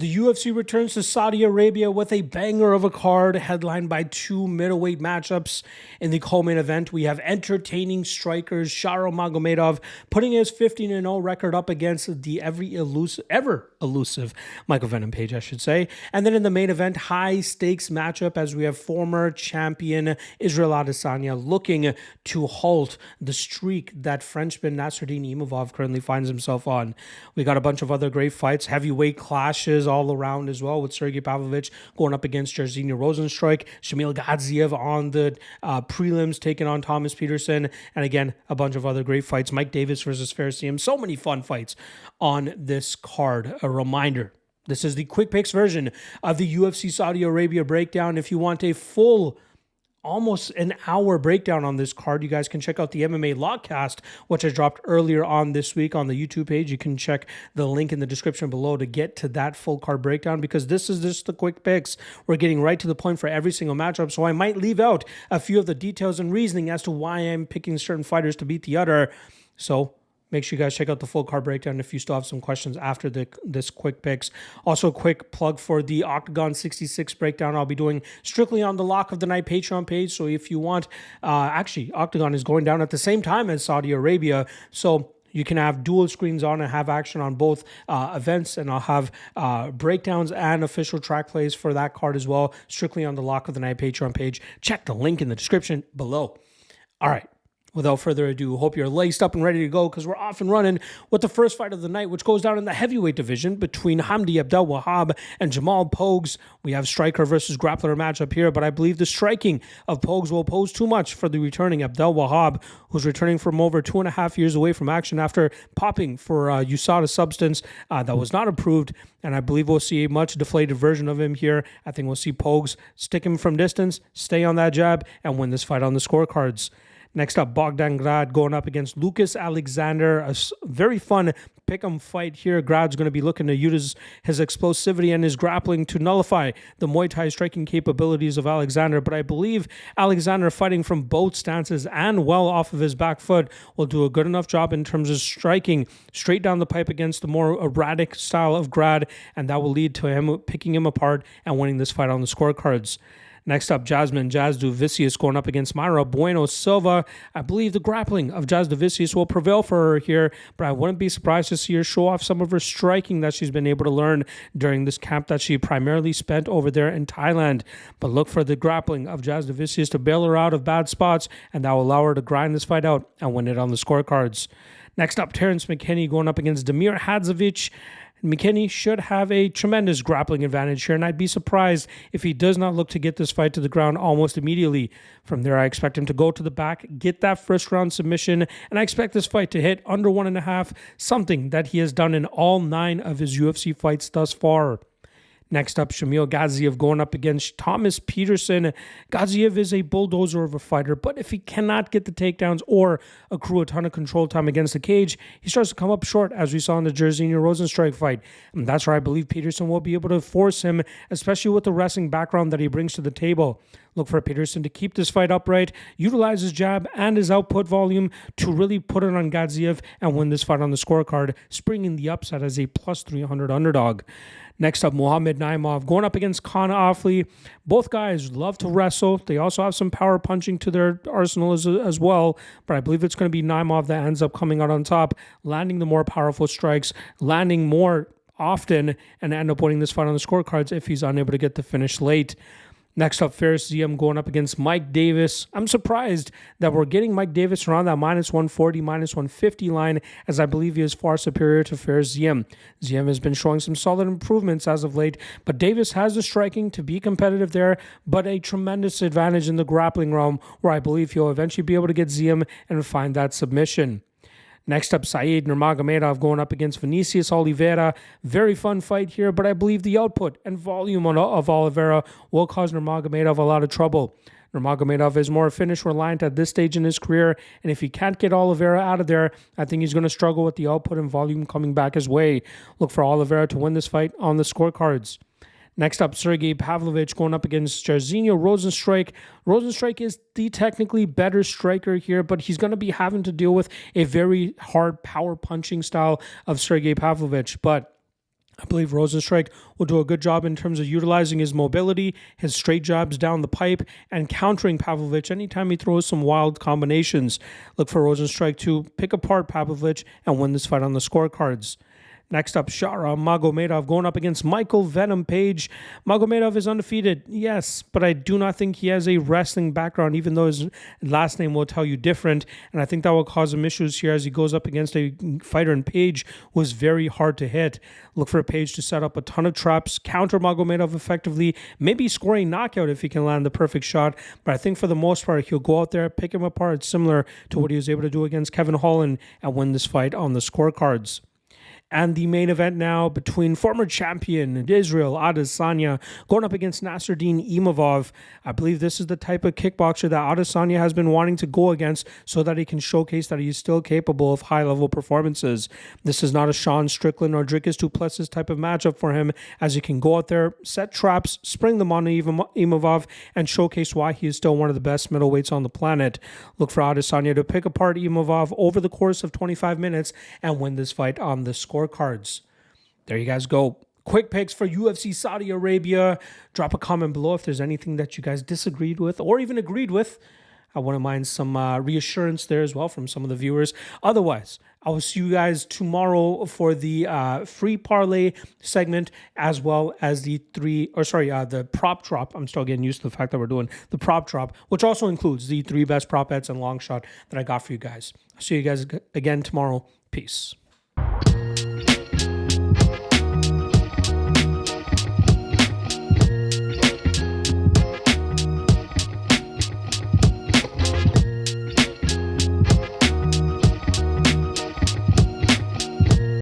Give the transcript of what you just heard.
The UFC returns to Saudi Arabia with a banger of a card headlined by two middleweight matchups. In the co-main event, we have entertaining strikers Sharo Magomedov putting his 15-0 record up against the ever elusive Michael Venom Page, I should say. And then in the main event, high stakes matchup as we have former champion Israel Adesanya looking to halt the streak that Frenchman Nasruddin Imavov currently finds himself on. We got a bunch of other great fights, heavyweight clashes all around as well, with Sergey Pavlovich going up against Jairzinho Rozenstruik, Shamil Gaziev on the prelims taking on Thomas Petersen, and again, a bunch of other great fights. Mike Davis versus Ziam. So many fun fights on this card. A reminder, this is the quick picks version of the UFC Saudi Arabia breakdown. If you want a full almost an hour breakdown on this card, you guys can check out the MMA Logcast, which I dropped earlier on this week on the YouTube page. You can check the link in the description below to get to that full card breakdown, because this is just the quick picks. We're getting right to the point for every single matchup, so I might leave out a few of the details and reasoning as to why I'm picking certain fighters to beat the other. So make sure you guys check out the full card breakdown if you still have some questions after this quick picks. Also, a quick plug for the Octagon 66 breakdown I'll be doing strictly on the Lock of the Night Patreon page. So if you want, actually, Octagon is going down at the same time as Saudi Arabia. So you can have dual screens on and have action on both events, and I'll have breakdowns and official track plays for that card as well, strictly on the Lock of the Night Patreon page. Check the link in the description below. All right. Without further ado, hope you're laced up and ready to go, because we're off and running with the first fight of the night, which goes down in the heavyweight division between Hamdi Abdelwahab and Jamal Pogues. We have striker versus grappler matchup here, but I believe the striking of Pogues will pose too much for the returning Abdelwahab, who's returning from over 2.5 years away from action after popping for USADA substance that was not approved. And I believe we'll see a much deflated version of him here. I think we'll see Pogues stick him from distance, stay on that jab, and win this fight on the scorecards. Next up, Bogdan Grad going up against Lucas Alexander. A very fun pick'em fight here. Grad's going to be looking to use his explosivity and his grappling to nullify the Muay Thai striking capabilities of Alexander. But I believe Alexander, fighting from both stances and well off of his back foot, will do a good enough job in terms of striking straight down the pipe against the more erratic style of Grad, and that will lead to him picking him apart and winning this fight on the scorecards. Next up, Jasudavicius going up against Mayra Bueno Silva. I believe the grappling of Jasudavicius will prevail for her here, but I wouldn't be surprised to see her show off some of her striking that she's been able to learn during this camp that she primarily spent over there in Thailand. But look for the grappling of Jasudavicius to bail her out of bad spots, and that will allow her to grind this fight out and win it on the scorecards. Next up, Terrence McKinney going up against Damir Hadzovic. McKinney should have a tremendous grappling advantage here, and I'd be surprised if he does not look to get this fight to the ground almost immediately. From there, I expect him to go to the back, get that first round submission, and I expect this fight to hit under 1.5, something that he has done in all 9 of his UFC fights thus far. Next up, Shamil Gaziev going up against Thomas Petersen. Gaziev is a bulldozer of a fighter, but if he cannot get the takedowns or accrue a ton of control time against the cage, he starts to come up short, as we saw in the Jairzinho Rozenstruik fight. And that's where I believe Petersen will be able to force him, especially with the wrestling background that he brings to the table. Look for Petersen to keep this fight upright, utilize his jab and his output volume to really put it on Gaziev and win this fight on the scorecard, springing the upset as a plus 300 underdog. Next up, Muhammad Naimov going up against Conor Ofli. Both guys love to wrestle. They also have some power punching to their arsenal as well, but I believe it's going to be Naimov that ends up coming out on top, landing the more powerful strikes, landing more often, and end up winning this fight on the scorecards if he's unable to get the finish late. Next up, Ziam going up against Mike Davis. I'm surprised that we're getting Mike Davis around that minus 140, minus 150 line, as I believe he is far superior to Ziam. Ziam has been showing some solid improvements as of late, but Davis has the striking to be competitive there, but a tremendous advantage in the grappling realm, where I believe he'll eventually be able to get Ziam and find that submission. Next up, Said Nurmagomedov going up against Vinicius Oliveira. Very fun fight here, but I believe the output and volume of Oliveira will cause Nurmagomedov a lot of trouble. Nurmagomedov is more finish reliant at this stage in his career, and if he can't get Oliveira out of there, I think he's going to struggle with the output and volume coming back his way. Look for Oliveira to win this fight on the scorecards. Next up, Sergey Pavlovich going up against Jairzinho Rozenstruik. Rozenstruik is the technically better striker here, but he's going to be having to deal with a very hard power punching style of Sergey Pavlovich. But I believe Rozenstruik will do a good job in terms of utilizing his mobility, his straight jabs down the pipe, and countering Pavlovich anytime he throws some wild combinations. Look for Rozenstruik to pick apart Pavlovich and win this fight on the scorecards. Next up, Magomedov going up against Michael Venom Page. Magomedov is undefeated, yes, but I do not think he has a wrestling background, even though his last name will tell you different. And I think that will cause him issues here as he goes up against a fighter in Page who is very hard to hit. Look for Page to set up a ton of traps, counter Magomedov effectively, maybe score a knockout if he can land the perfect shot. But I think for the most part, he'll go out there, pick him apart, similar to what he was able to do against Kevin Holland and win this fight on the scorecards. And the main event now between former champion Israel Adesanya going up against Nasruddin Imavov. I believe this is the type of kickboxer that Adesanya has been wanting to go against so that he can showcase that he is still capable of high-level performances. This is not a Sean Strickland or Dricus Duplessis type of matchup for him, as he can go out there, set traps, spring them on Imavov, and showcase why he is still one of the best middleweights on the planet. Look for Adesanya to pick apart Imavov over the course of 25 minutes and win this fight on the scorecards. There you guys go. Quick picks for UFC Saudi Arabia. Drop a comment below if there's anything that you guys disagreed with or even agreed with. I wouldn't mind some reassurance there as well from some of the viewers. Otherwise, I will see you guys tomorrow for the free parlay segment, as well as the the prop drop. I'm still getting used to the fact that we're doing the prop drop, which also includes the 3 best prop bets and long shot that I got for you guys. I'll see you guys again tomorrow. Peace.